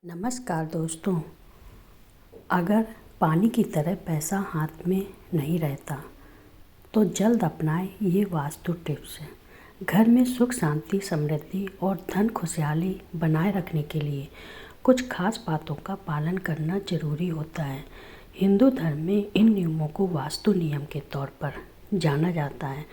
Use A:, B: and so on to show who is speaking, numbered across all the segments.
A: नमस्कार दोस्तों। अगर पानी की तरह पैसा हाथ में नहीं रहता तो जल्द अपनाएं ये वास्तु टिप्स। घर में सुख शांति समृद्धि और धन खुशहाली बनाए रखने के लिए कुछ खास बातों का पालन करना जरूरी होता है। हिंदू धर्म में इन नियमों को वास्तु नियम के तौर पर जाना जाता है।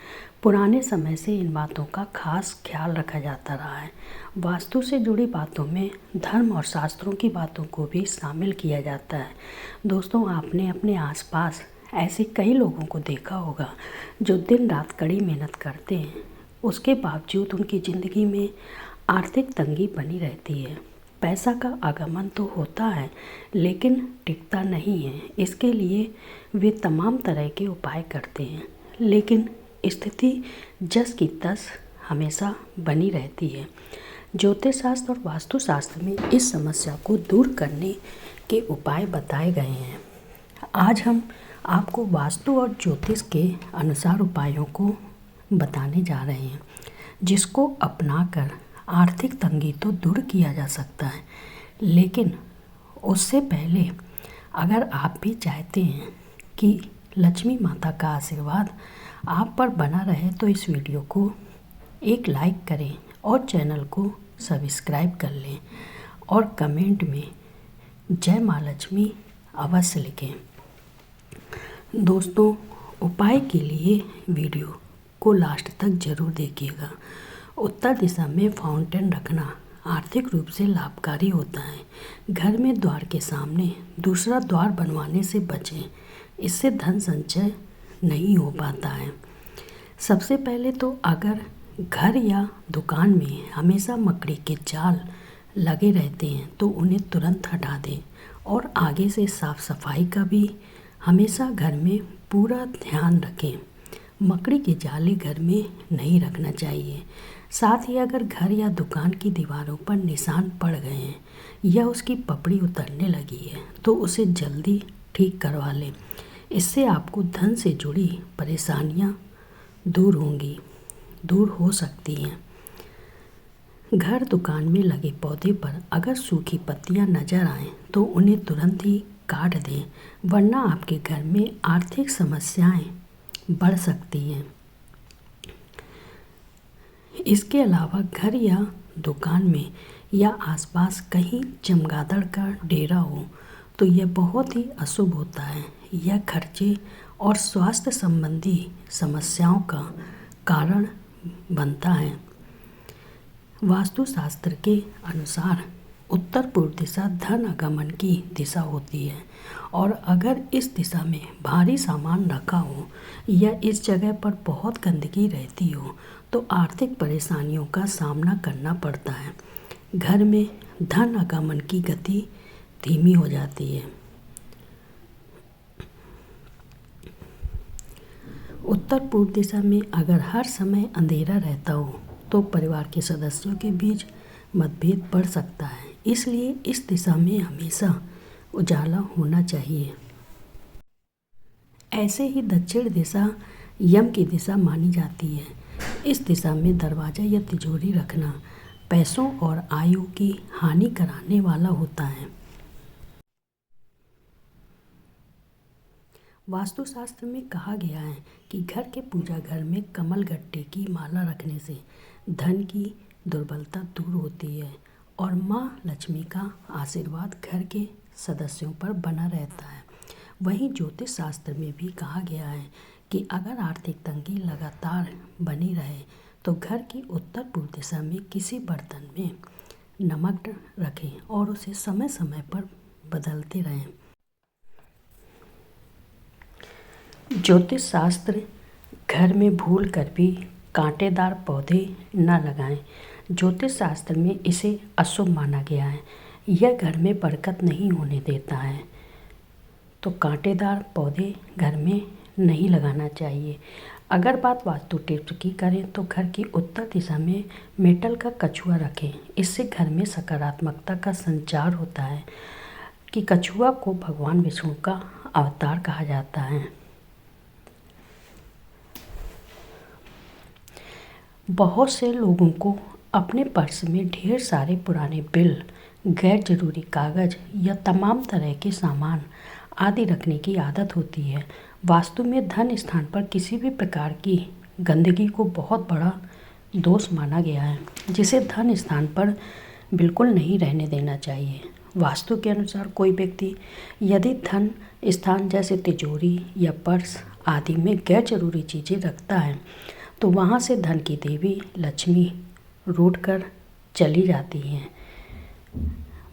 A: पुराने समय से इन बातों का खास ख्याल रखा जाता रहा है। वास्तु से जुड़ी बातों में धर्म और शास्त्रों की बातों को भी शामिल किया जाता है। दोस्तों, आपने अपने आसपास ऐसे कई लोगों को देखा होगा जो दिन रात कड़ी मेहनत करते हैं, उसके बावजूद उनकी ज़िंदगी में आर्थिक तंगी बनी रहती है। पैसा का आगमन तो होता है लेकिन टिकता नहीं है। इसके लिए वे तमाम तरह के उपाय करते हैं, लेकिन स्थिति जस की तस हमेशा बनी रहती है। ज्योतिष शास्त्र और वास्तुशास्त्र में इस समस्या को दूर करने के उपाय बताए गए हैं। आज हम आपको वास्तु और ज्योतिष के अनुसार उपायों को बताने जा रहे हैं, जिसको अपनाकर आर्थिक तंगी तो दूर किया जा सकता है। लेकिन उससे पहले अगर आप भी चाहते हैं कि लक्ष्मी माता का आशीर्वाद आप पर बना रहे तो इस वीडियो को एक लाइक करें और चैनल को सब्सक्राइब कर लें और कमेंट में जय माँ लक्ष्मी अवश्य लिखें। दोस्तों, उपाय के लिए वीडियो को लास्ट तक जरूर देखिएगा। उत्तर दिशा में फाउंटेन रखना आर्थिक रूप से लाभकारी होता है। घर में द्वार के सामने दूसरा द्वार बनवाने से बचें, इससे धन संचय नहीं हो पाता है। सबसे पहले तो अगर घर या दुकान में हमेशा मकड़ी के जाल लगे रहते हैं तो उन्हें तुरंत हटा दें और आगे से साफ सफाई का भी हमेशा घर में पूरा ध्यान रखें। मकड़ी के जाले घर में नहीं रखना चाहिए। साथ ही अगर घर या दुकान की दीवारों पर निशान पड़ गए हैं या उसकी पपड़ी उतरने लगी है तो उसे जल्दी ठीक करवा लें। इससे आपको धन से जुड़ी परेशानियां दूर हो सकती हैं। घर दुकान में लगे पौधे पर अगर सूखी पत्तियां नजर आएं तो उन्हें तुरंत ही काट दें, वरना आपके घर में आर्थिक समस्याएं बढ़ सकती हैं। इसके अलावा घर या दुकान में या आसपास कहीं चमगादड़ का डेरा हो तो यह बहुत ही अशुभ होता है। यह खर्चे और स्वास्थ्य संबंधी समस्याओं का कारण बनता है। वास्तुशास्त्र के अनुसार उत्तर पूर्व दिशा धन आगमन की दिशा होती है और अगर इस दिशा में भारी सामान रखा हो या इस जगह पर बहुत गंदगी रहती हो तो आर्थिक परेशानियों का सामना करना पड़ता है। घर में धन आगमन की गति धीमी हो जाती है। उत्तर पूर्व दिशा में अगर हर समय अंधेरा रहता हो तो परिवार के सदस्यों के बीच मतभेद बढ़ सकता है। इसलिए इस दिशा में हमेशा उजाला होना चाहिए। ऐसे ही दक्षिण दिशा यम की दिशा मानी जाती है। इस दिशा में दरवाजा या तिजोरी रखना पैसों और आयु की हानि कराने वाला होता है। वास्तुशास्त्र में कहा गया है कि घर के पूजा घर में कमल गट्टे की माला रखने से धन की दुर्बलता दूर होती है और माँ लक्ष्मी का आशीर्वाद घर के सदस्यों पर बना रहता है। वहीं ज्योतिष शास्त्र में भी कहा गया है कि अगर आर्थिक तंगी लगातार बनी रहे तो घर की उत्तर पूर्व दिशा में किसी बर्तन में नमक रखें और उसे समय समय पर बदलते रहें। ज्योतिष शास्त्र घर में भूल कर भी कांटेदार पौधे न लगाएं। ज्योतिष शास्त्र में इसे अशुभ माना गया है। यह घर में बरकत नहीं होने देता है, तो कांटेदार पौधे घर में नहीं लगाना चाहिए। अगर बात वास्तु टिप्स की करें तो घर की उत्तर दिशा में मेटल का कछुआ रखें। इससे घर में सकारात्मकता का संचार होता है कि कछुआ को भगवान विष्णु का अवतार कहा जाता है। बहुत से लोगों को अपने पर्स में ढेर सारे पुराने बिल, गैर जरूरी कागज या तमाम तरह के सामान आदि रखने की आदत होती है। वास्तु में धन स्थान पर किसी भी प्रकार की गंदगी को बहुत बड़ा दोष माना गया है, जिसे धन स्थान पर बिल्कुल नहीं रहने देना चाहिए। वास्तु के अनुसार कोई व्यक्ति यदि धन स्थान जैसे तिजोरी या पर्स आदि में गैर जरूरी चीज़ें रखता है तो वहाँ से धन की देवी लक्ष्मी रूठ कर चली जाती हैं।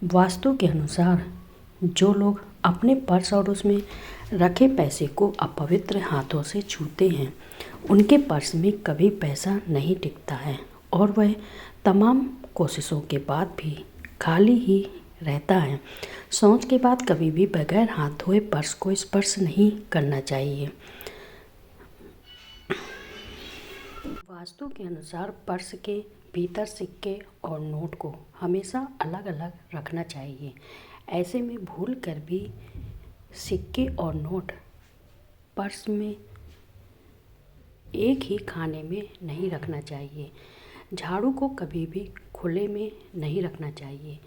A: वास्तु के अनुसार जो लोग अपने पर्स और उसमें रखे पैसे को अपवित्र हाथों से छूते हैं उनके पर्स में कभी पैसा नहीं टिकता है और वह तमाम कोशिशों के बाद भी खाली ही रहता है। सोच के बाद कभी भी बगैर हाथ धोए पर्स को स्पर्श नहीं करना चाहिए। वास्तु के अनुसार पर्स के भीतर सिक्के और नोट को हमेशा अलग अलग रखना चाहिए। ऐसे में भूल कर भी सिक्के और नोट पर्स में एक ही खाने में नहीं रखना चाहिए। झाड़ू को कभी भी खुले में नहीं रखना चाहिए,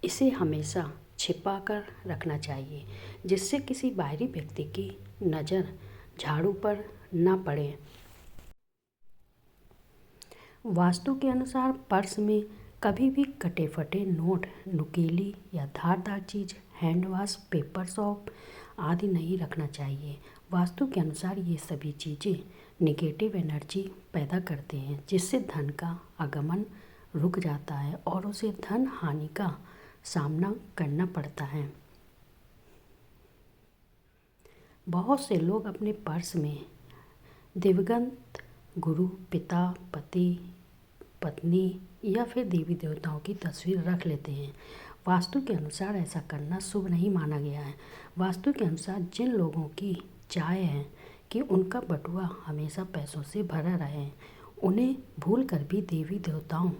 A: इसे हमेशा छिपा कर रखना चाहिए जिससे किसी बाहरी व्यक्ति की नज़र झाड़ू पर न पड़े। वास्तु के अनुसार पर्स में कभी भी कटे फटे नोट, नुकीली या धारदार चीज़, हैंड वॉश, पेपर सॉप आदि नहीं रखना चाहिए। वास्तु के अनुसार ये सभी चीज़ें नेगेटिव एनर्जी पैदा करते हैं जिससे धन का आगमन रुक जाता है और उसे धन हानि का सामना करना पड़ता है। बहुत से लोग अपने पर्स में दिवंगत गुरु, पिता, पति, पत्नी या फिर देवी देवताओं की तस्वीर रख लेते हैं। वास्तु के अनुसार ऐसा करना शुभ नहीं माना गया है। वास्तु के अनुसार जिन लोगों की चाह है कि उनका बटुआ हमेशा पैसों से भरा रहे, उन्हें भूल कर भी देवी देवताओं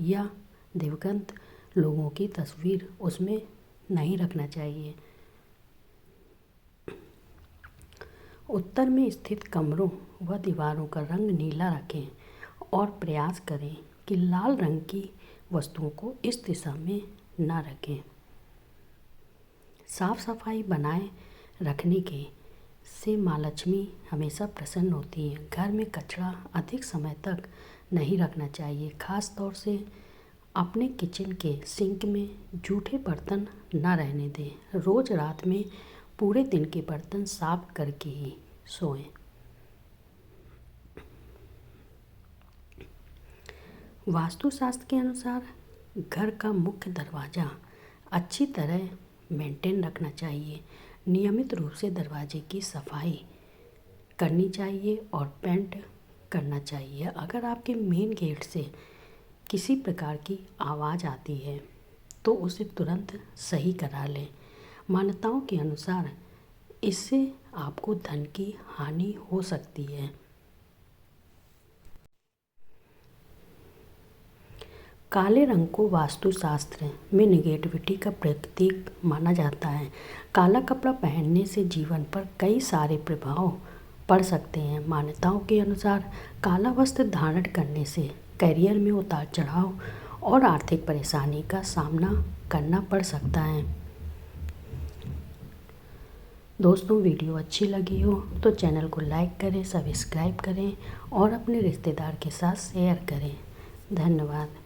A: या दिवंगत लोगों की तस्वीर उसमें नहीं रखना चाहिए। उत्तर में स्थित कमरों व दीवारों का रंग नीला रखें और प्रयास करें कि लाल रंग की वस्तुओं को इस दिशा में न रखें। साफ सफाई बनाए रखने के से माँ लक्ष्मी हमेशा प्रसन्न होती हैं। घर में कचरा अधिक समय तक नहीं रखना चाहिए, खास तौर से अपने किचन के सिंक में जूठे बर्तन न रहने दें। रोज़ रात में पूरे दिन के बर्तन साफ करके ही सोएं। वास्तुशास्त्र के अनुसार घर का मुख्य दरवाज़ा अच्छी तरह मेंटेन रखना चाहिए। नियमित रूप से दरवाजे की सफाई करनी चाहिए और पेंट करना चाहिए। अगर आपके मेन गेट से किसी प्रकार की आवाज़ आती है तो उसे तुरंत सही करा लें। मान्यताओं के अनुसार इससे आपको धन की हानि हो सकती है। काले रंग को वास्तुशास्त्र में नेगेटिविटी का प्रतीक माना जाता है। काला कपड़ा पहनने से जीवन पर कई सारे प्रभाव पड़ सकते हैं। मान्यताओं के अनुसार काला वस्त्र धारण करने से करियर में उतार चढ़ाव और आर्थिक परेशानी का सामना करना पड़ सकता है। दोस्तों, वीडियो अच्छी लगी हो तो चैनल को लाइक करें, सब्सक्राइब करें और अपने रिश्तेदार के साथ शेयर करें। धन्यवाद।